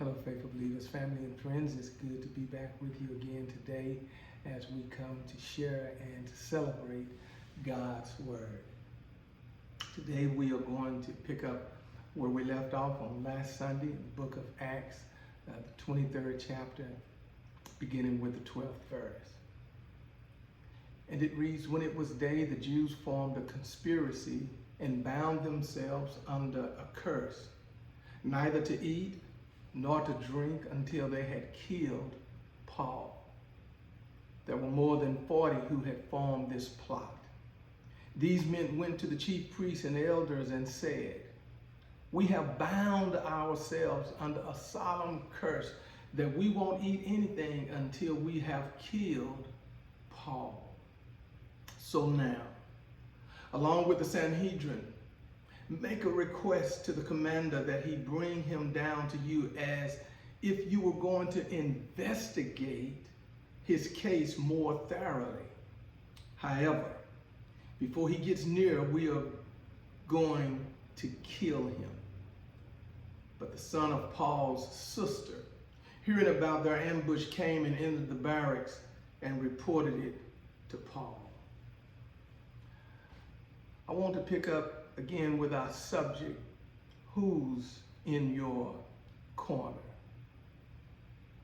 Hello, faithful believers, family, and friends. It's good to be back with you again today as we come to share and to celebrate God's Word. Today we are going to pick up where we left off on last Sunday in the book of Acts, the 23rd chapter, beginning with the 12th verse. And it reads, "When it was day, the Jews formed a conspiracy and bound themselves under a curse, neither to eat nor to drink until they had killed Paul. There were more than 40 who had formed this plot. These men went to the chief priests and elders and said, 'We have bound ourselves under a solemn curse that we won't eat anything until we have killed Paul. So now, along with the Sanhedrin, make a request to the commander that he bring him down to you as if you were going to investigate his case more thoroughly. However, before he gets near, we are going to kill him.' But the son of Paul's sister, hearing about their ambush, came and entered the barracks and reported it to Paul." I want to pick up again with our subject, who's in your corner?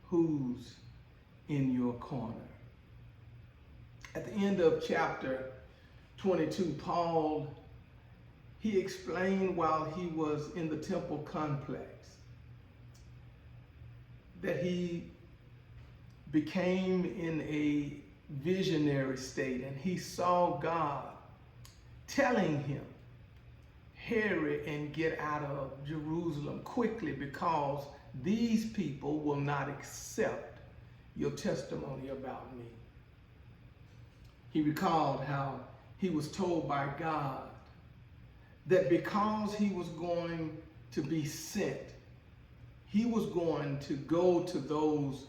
Who's in your corner? At the end of chapter 22, Paul, he explained while he was in the temple complex that he became in a visionary state and he saw God telling him, "Hurry and get out of Jerusalem quickly because these people will not accept your testimony about me." He recalled how he was told by God that because he was going to be sent, he was going to go to those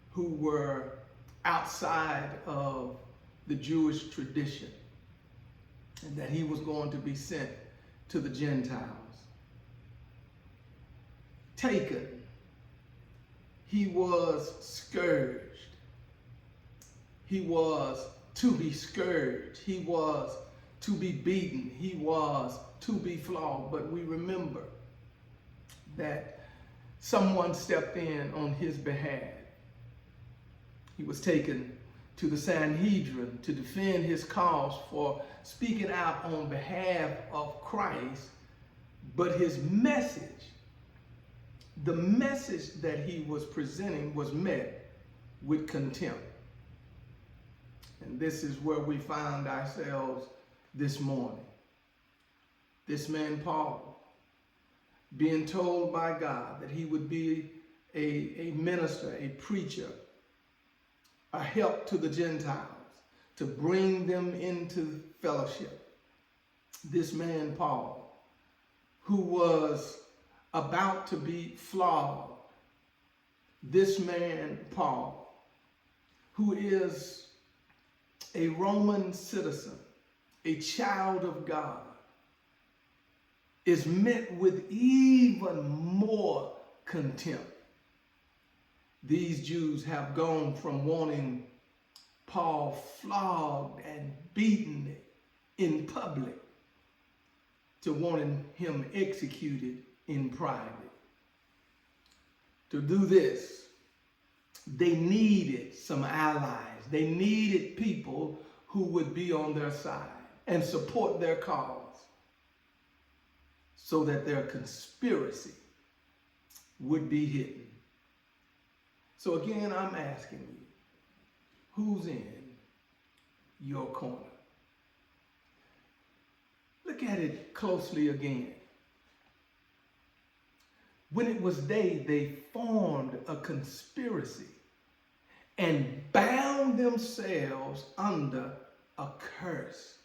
who were outside of the Jewish tradition, and that he was going to be sent to the Gentiles. Taken, he was scourged. He was to be scourged. He was to be beaten. He was to be flogged. But we remember that someone stepped in on his behalf. He was taken to the Sanhedrin to defend his cause for speaking out on behalf of Christ, but his message, the message that he was presenting, was met with contempt. And this is where we find ourselves this morning. This man, Paul, being told by God that he would be a minister, a preacher, a help to the Gentiles, to bring them into fellowship. This man, Paul, who was about to be flogged. This man, Paul, who is a Roman citizen, a child of God, is met with even more contempt. These Jews have gone from wanting Paul flogged and beaten in public to wanting him executed in private. To do this, they needed some allies. They needed people who would be on their side and support their cause so that their conspiracy would be hidden. So again, I'm asking you, who's in your corner? Look at it closely again. When it was day, they formed a conspiracy and bound themselves under a curse,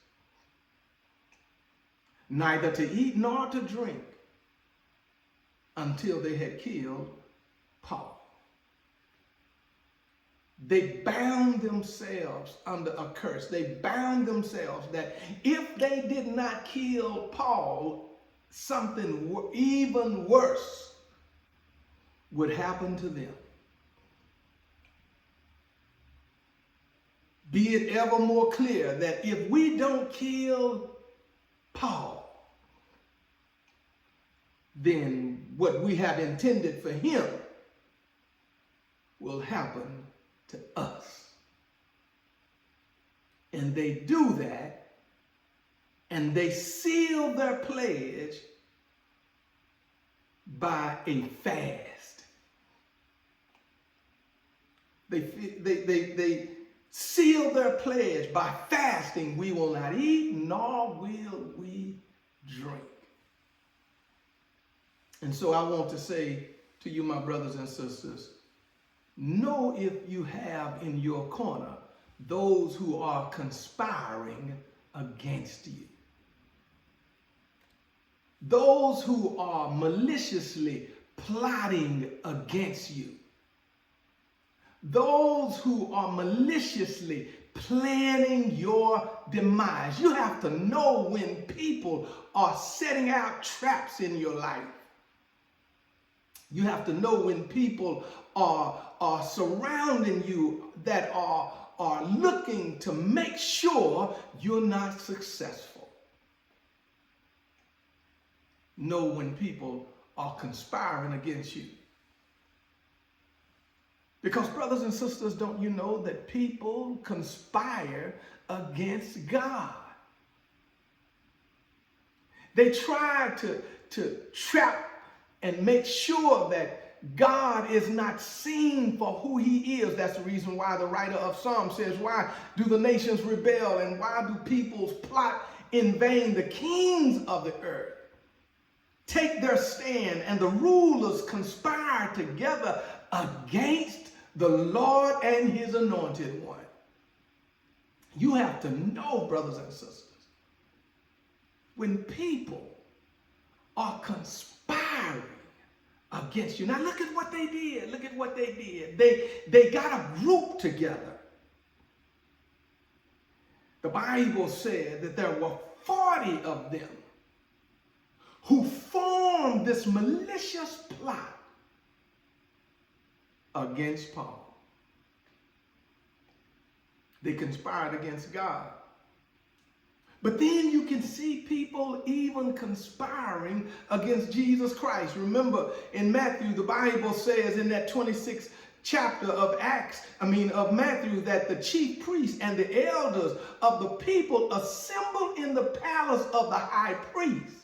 neither to eat nor to drink until they had killed Paul. They bound themselves under a curse. They bound themselves that if they did not kill Paul, something even worse would happen to them. Be it ever more clear that if we don't kill Paul, then what we have intended for him will happen to us. And they do that, and they seal their pledge by a fast. They seal their pledge by fasting. We will not eat, nor will we drink. And so I want to say to you, my brothers and sisters, know if you have in your corner those who are conspiring against you. Those who are maliciously plotting against you. Those who are maliciously planning your demise. You have to know when people are setting out traps in your life. You have to know when people are surrounding you that are looking to make sure you're not successful. Know when people are conspiring against you. Because brothers and sisters, don't you know that people conspire against God? They try to trap and make sure that God is not seen for who he is. That's the reason why the writer of Psalms says, why do the nations rebel and why do peoples plot in vain? The kings of the earth take their stand and the rulers conspire together against the Lord and his anointed one. You have to know, brothers and sisters, when people are conspiring against you. Now look at what they did. Look at what they did. They got a group together. The Bible said that there were 40 of them who formed this malicious plot against Paul. They conspired against God. But then you can see people even conspiring against Jesus Christ. Remember in Matthew, the Bible says in that 26th chapter of Matthew, that the chief priests and the elders of the people assembled in the palace of the high priest.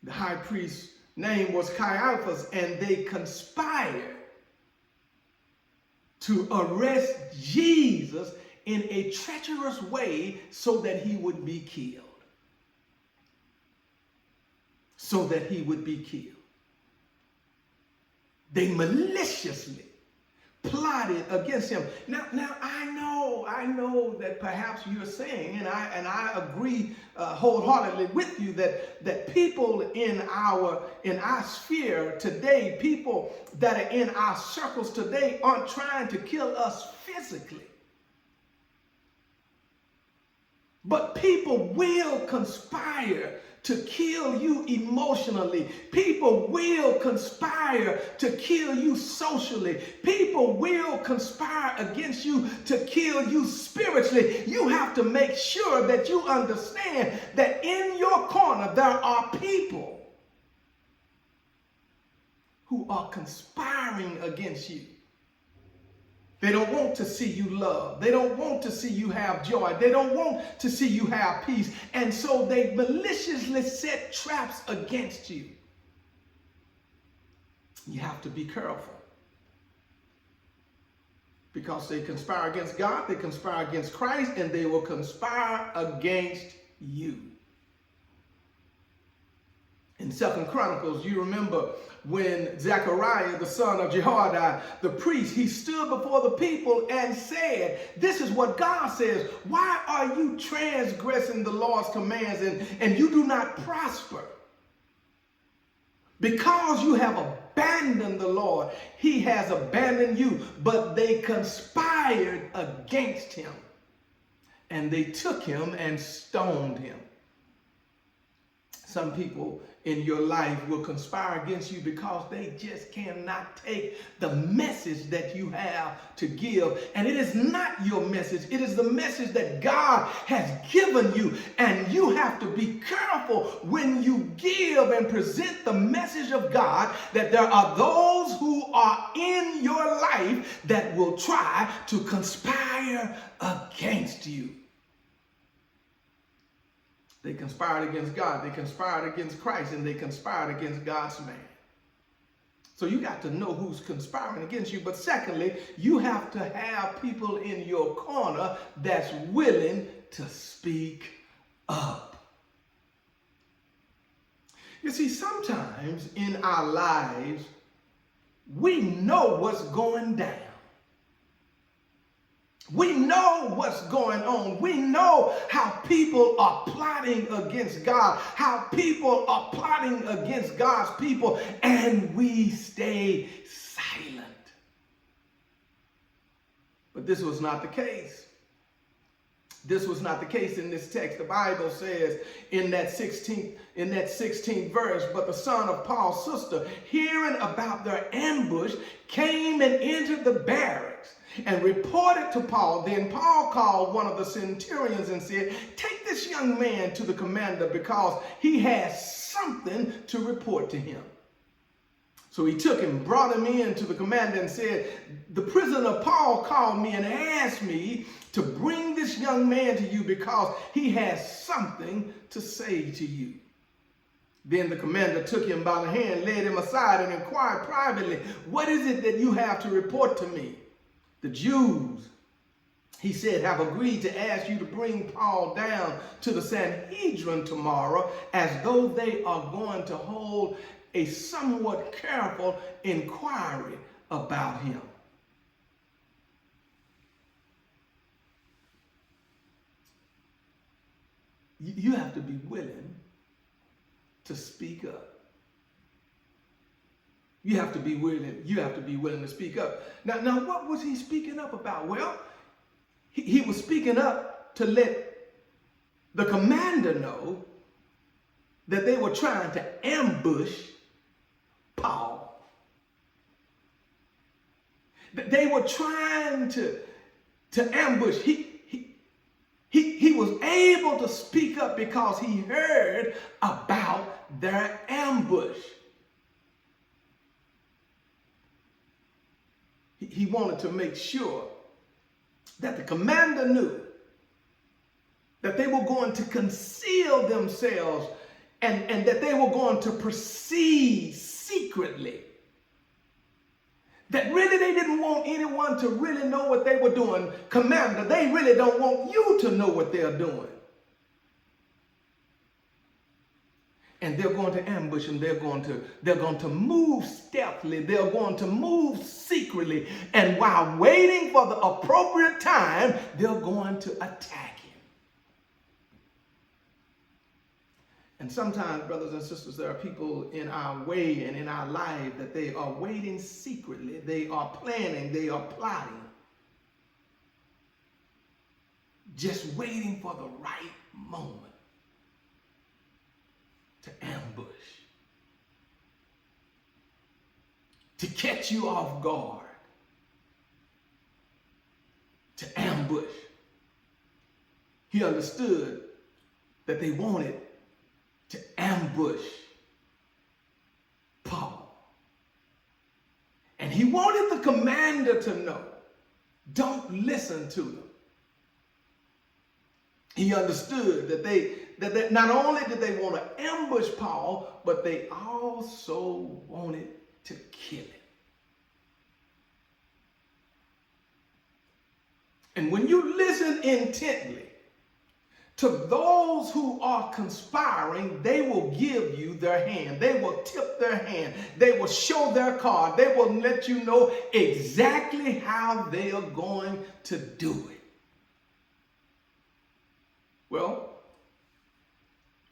The high priest's name was Caiaphas, and they conspired to arrest Jesus in a treacherous way so that he would be killed. So that he would be killed. They maliciously plotted against him. Now I know that perhaps you're saying, and I agree wholeheartedly with you, that people in our sphere today, people that are in our circles today, aren't trying to kill us physically. But people will conspire to kill you emotionally. People will conspire to kill you socially. People will conspire against you to kill you spiritually. You have to make sure that you understand that in your corner there are people who are conspiring against you. They don't want to see you love. They don't want to see you have joy. They don't want to see you have peace. And so they maliciously set traps against you. You have to be careful. Because they conspire against God, they conspire against Christ, and they will conspire against you. In 2 Chronicles, you remember when Zechariah, the son of Jehoiada, the priest, he stood before the people and said, this is what God says, why are you transgressing the Lord's commands and you do not prosper? Because you have abandoned the Lord, he has abandoned you. But they conspired against him, and they took him and stoned him. Some people in your life will conspire against you because they just cannot take the message that you have to give. And it is not your message. It is the message that God has given you. And you have to be careful when you give and present the message of God, that there are those who are in your life that will try to conspire against you. They conspired against God, they conspired against Christ, and they conspired against God's man. So you got to know who's conspiring against you. But secondly, you have to have people in your corner that's willing to speak up. You see, sometimes in our lives, we know what's going down. We know what's going on. We know how people are plotting against God, how people are plotting against God's people, and we stay silent. But this was not the case. This was not the case in this text. The Bible says in that 16th verse, but the son of Paul's sister, hearing about their ambush, came and entered the barracks and reported to Paul. Then Paul called one of the centurions and said, take this young man to the commander because he has something to report to him. So he took him, brought him in to the commander and said, the prisoner Paul called me and asked me to bring this young man to you because he has something to say to you. Then the commander took him by the hand, led him aside and inquired privately, what is it that you have to report to me? The Jews, he said, have agreed to ask you to bring Paul down to the Sanhedrin tomorrow, as though they are going to hold a somewhat careful inquiry about him. You have to be willing to speak up. You have to be willing to speak up. Now what was he speaking up about? Well, he was speaking up to let the commander know that they were trying to ambush Paul. They were trying to ambush. He was able to speak up because he heard about their ambush. He wanted to make sure that the commander knew that they were going to conceal themselves and that they were going to proceed secretly. That really they didn't want anyone to really know what they were doing. Commander, they really don't want you to know what they're doing. And they're going to ambush him. They're going to move stealthily. They're going to move secretly. And while waiting for the appropriate time, they're going to attack him. And sometimes, brothers and sisters, there are people in our way and in our life that they are waiting secretly. They are planning. They are plotting. Just waiting for the right moment to ambush, to catch you off guard, to ambush. He understood that they wanted to ambush Paul. And he wanted the commander to know, don't listen to them. He understood that not only did they want to ambush Paul, but they also wanted to kill him. And when you listen intently to those who are conspiring, they will give you their hand. They will tip their hand. They will show their card. They will let you know exactly how they are going to do it. Well,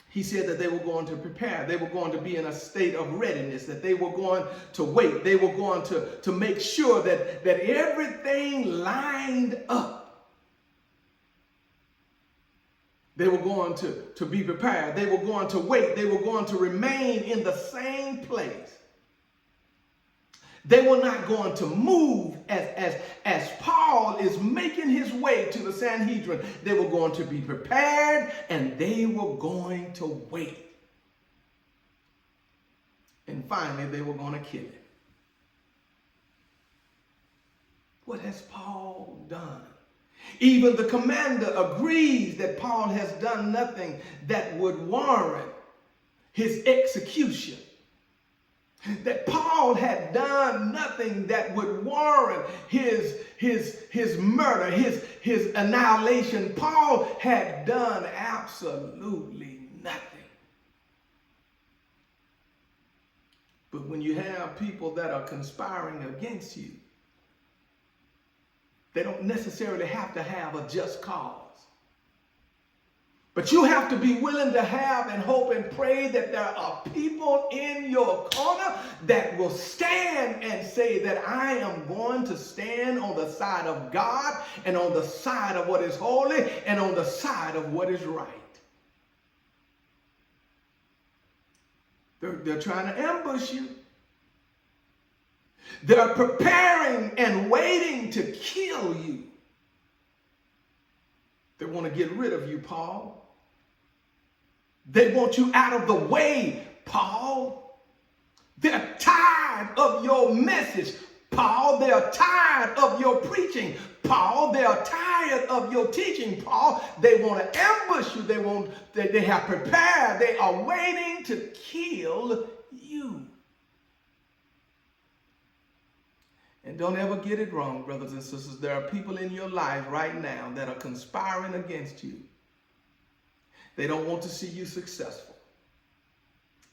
he said that they were going to prepare. They were going to be in a state of readiness, that they were going to wait. They were going to make sure that everything lined up. They were going to be prepared. They were going to wait. They were going to remain in the same place. They were not going to move as Paul is making his way to the Sanhedrin. They were going to be prepared and they were going to wait. And finally, they were going to kill him. What has Paul done? Even the commander agrees that Paul has done nothing that would warrant his execution. That Paul had done nothing that would warrant his murder, his annihilation. Paul had done absolutely nothing. But when you have people that are conspiring against you, they don't necessarily have to have a just cause. But you have to be willing to have and hope and pray that there are people in your corner that will stand and say that I am going to stand on the side of God and on the side of what is holy and on the side of what is right. They're trying to ambush you. They're preparing and waiting to kill you. They want to get rid of you, Paul. They want you out of the way, Paul. They're tired of your message, Paul. They're tired of your preaching, Paul. They're tired of your teaching, Paul. They want to ambush you. They have prepared. They are waiting to kill you. And don't ever get it wrong, brothers and sisters. There are people in your life right now that are conspiring against you. They don't want to see you successful.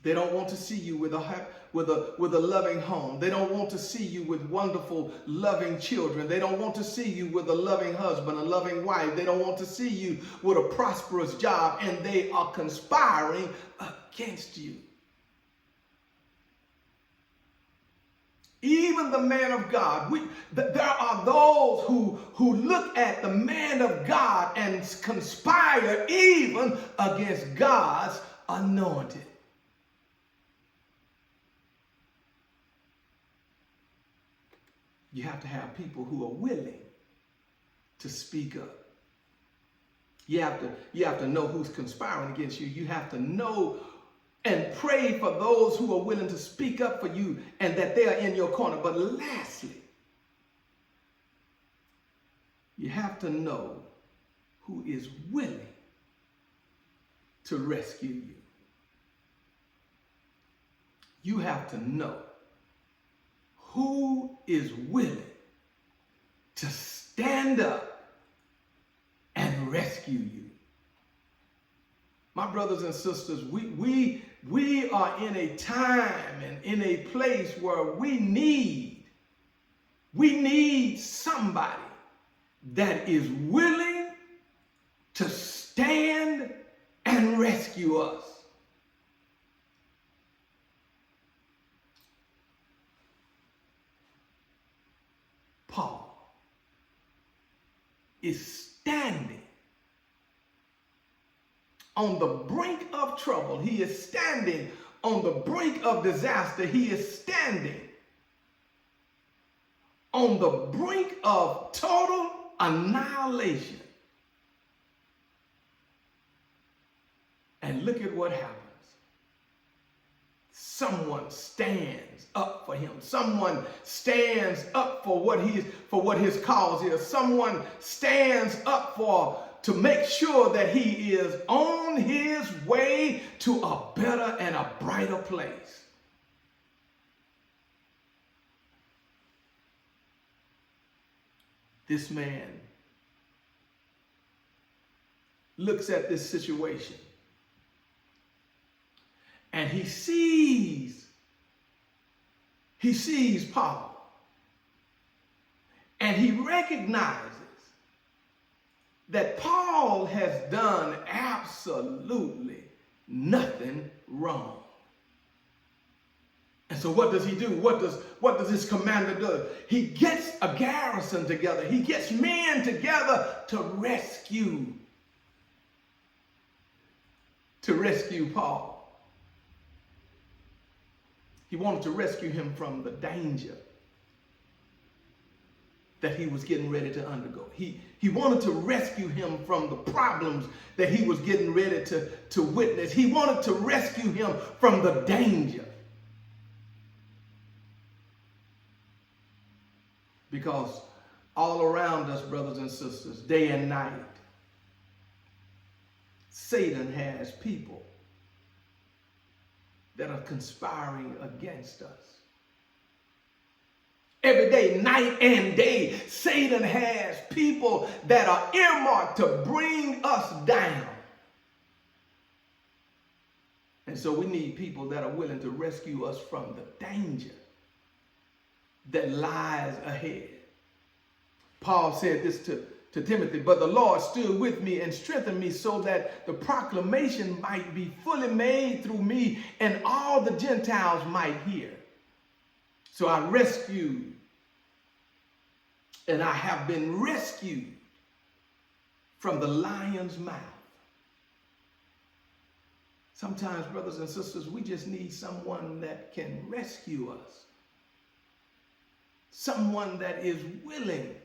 They don't want to see you with a loving home. They don't want to see you with wonderful, loving children. They don't want to see you with a loving husband, a loving wife. They don't want to see you with a prosperous job, and they are conspiring against you. Even the man of God, there are those who look at the man of God and conspire even against God's anointed. You have to have people who are willing to speak up. You have to know who's conspiring against you. You have to know and pray for those who are willing to speak up for you and that they are in your corner. But lastly, you have to know who is willing to rescue you. You have to know who is willing to stand up and rescue you. My brothers and sisters, we are in a time and in a place where we need somebody that is willing to stand and rescue us. Paul is standing on the brink of trouble. He is standing on the brink of disaster. He is standing on the brink of total annihilation. And look at what happens. Someone stands up for him. Someone stands up for what his cause is. Someone stands up to make sure that he is on his way to a better and a brighter place. This man looks at this situation and he sees Paul, and he recognizes that Paul has done absolutely nothing wrong. And so what does he do? What does this commander do? He gets a garrison together. He gets men together to rescue to rescue Paul. He wanted to rescue him from the danger that he was getting ready to undergo. He wanted to rescue him from the problems that he was getting ready to witness. He wanted to rescue him from the danger. Because all around us, brothers and sisters, day and night, Satan has people that are conspiring against us. Every day, night and day, Satan has people that are earmarked to bring us down. And so we need people that are willing to rescue us from the danger that lies ahead. Paul said this to Timothy, but the Lord stood with me and strengthened me so that the proclamation might be fully made through me and all the Gentiles might hear. So I rescued, and I have been rescued from the lion's mouth. Sometimes, brothers and sisters, we just need someone that can rescue us. Someone that is willing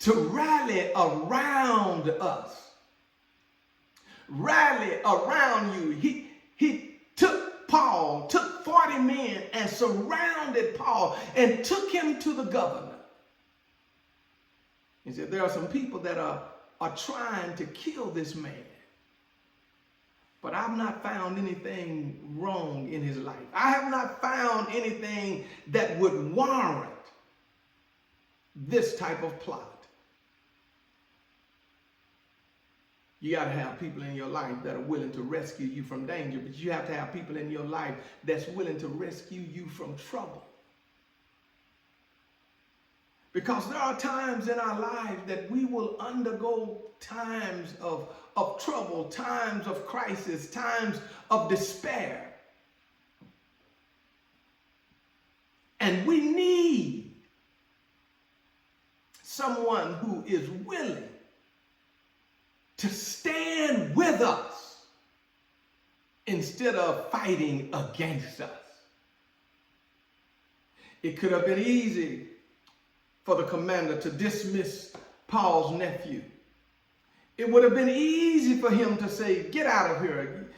to rally around us. Rally around you. He took Paul, took 40 men and surrounded Paul and took him to the governor. He said, there are some people that are trying to kill this man, but I've not found anything wrong in his life. I have not found anything that would warrant this type of plot. You got to have people in your life that are willing to rescue you from danger, but you have to have people in your life that's willing to rescue you from trouble. Because there are times in our lives that we will undergo times of trouble, times of crisis, times of despair. And we need someone who is willing to stand with us instead of fighting against us. It could have been easy for the commander to dismiss Paul's nephew. It would have been easy for him to say, get out of here.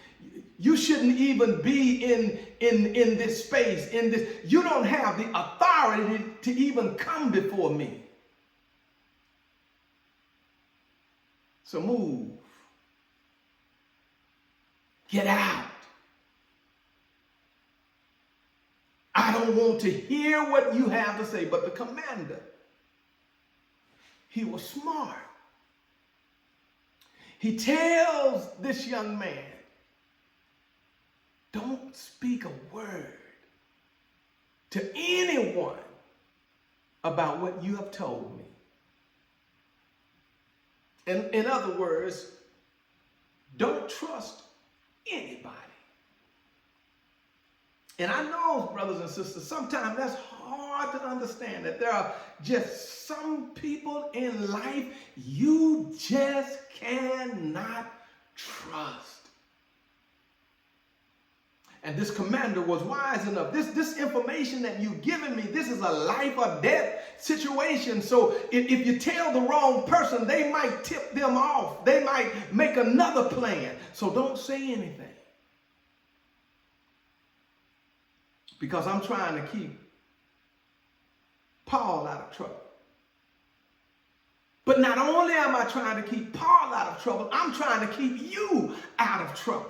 You shouldn't even be in this space, in this. You don't have the authority to even come before me. So move. Get out. I don't want to hear what you have to say. But the commander, he was smart. He tells this young man, don't speak a word to anyone about what you have told me. In other words, don't trust anybody. And I know, brothers and sisters, sometimes that's hard to understand, that there are just some people in life you just cannot trust. And this commander was wise enough. This information that you've given me, this is a life or death situation. So if you tell the wrong person, they might tip them off. They might make another plan. So don't say anything. Because I'm trying to keep Paul out of trouble. But not only am I trying to keep Paul out of trouble, I'm trying to keep you out of trouble.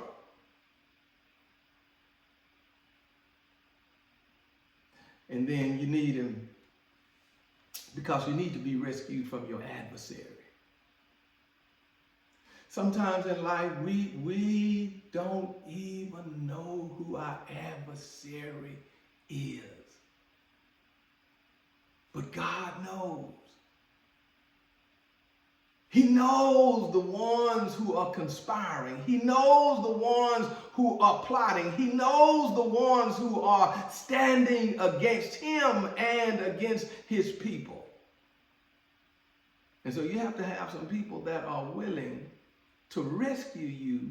And then you need him because you need to be rescued from your adversary. Sometimes in life, we don't even know who our adversary is. But God knows. He knows the ones who are conspiring. He knows the ones who are plotting. He knows the ones who are standing against him and against his people. And so you have to have some people that are willing to rescue you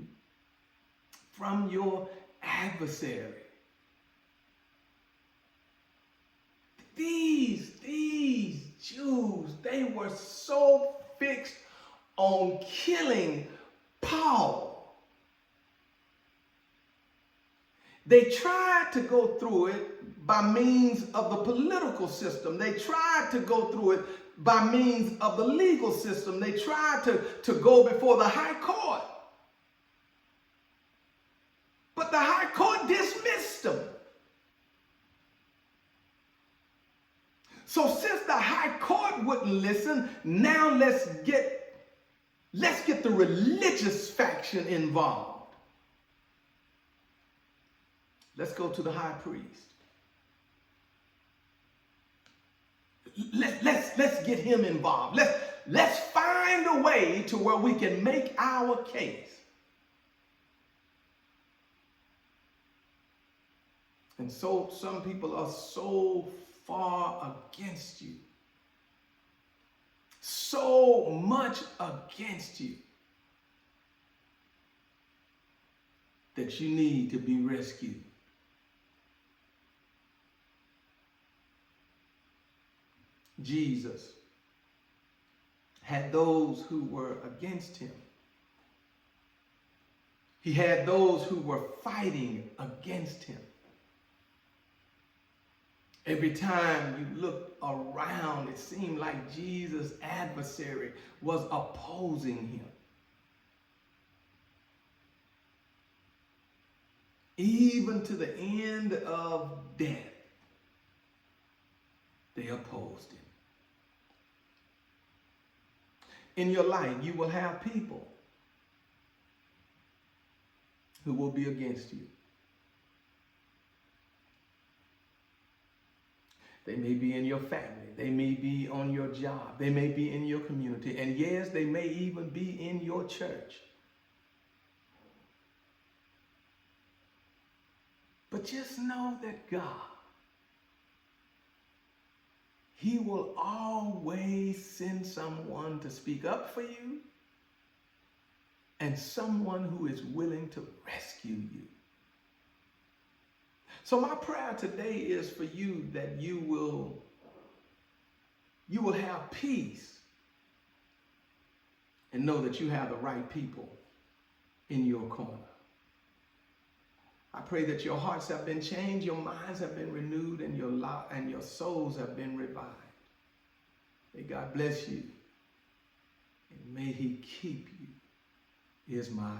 from your adversary. These Jews, they were so fixed on killing Paul. They tried to go through it by means of the political system. They tried to go through it by means of the legal system. They tried to go before the high court. But the high court dismissed them. So since the high court wouldn't listen, now let's get the religious faction involved. Let's go to the high priest. Let's get him involved. Let's find a way to where we can make our case. And so some people are so far against you. So much against you that you need to be rescued. Jesus had those who were against him. He had those who were fighting against him. Every time you looked around, it seemed like Jesus' adversary was opposing him. Even to the end of death, they opposed him. In your life, you will have people who will be against you. They may be in your family. They may be on your job. They may be in your community. And yes, they may even be in your church. But just know that God, He will always send someone to speak up for you and someone who is willing to rescue you. So my prayer today is for you that you will have peace and know that you have the right people in your corner. I pray that your hearts have been changed, your minds have been renewed, and your souls have been revived. May God bless you, and may He keep you, is my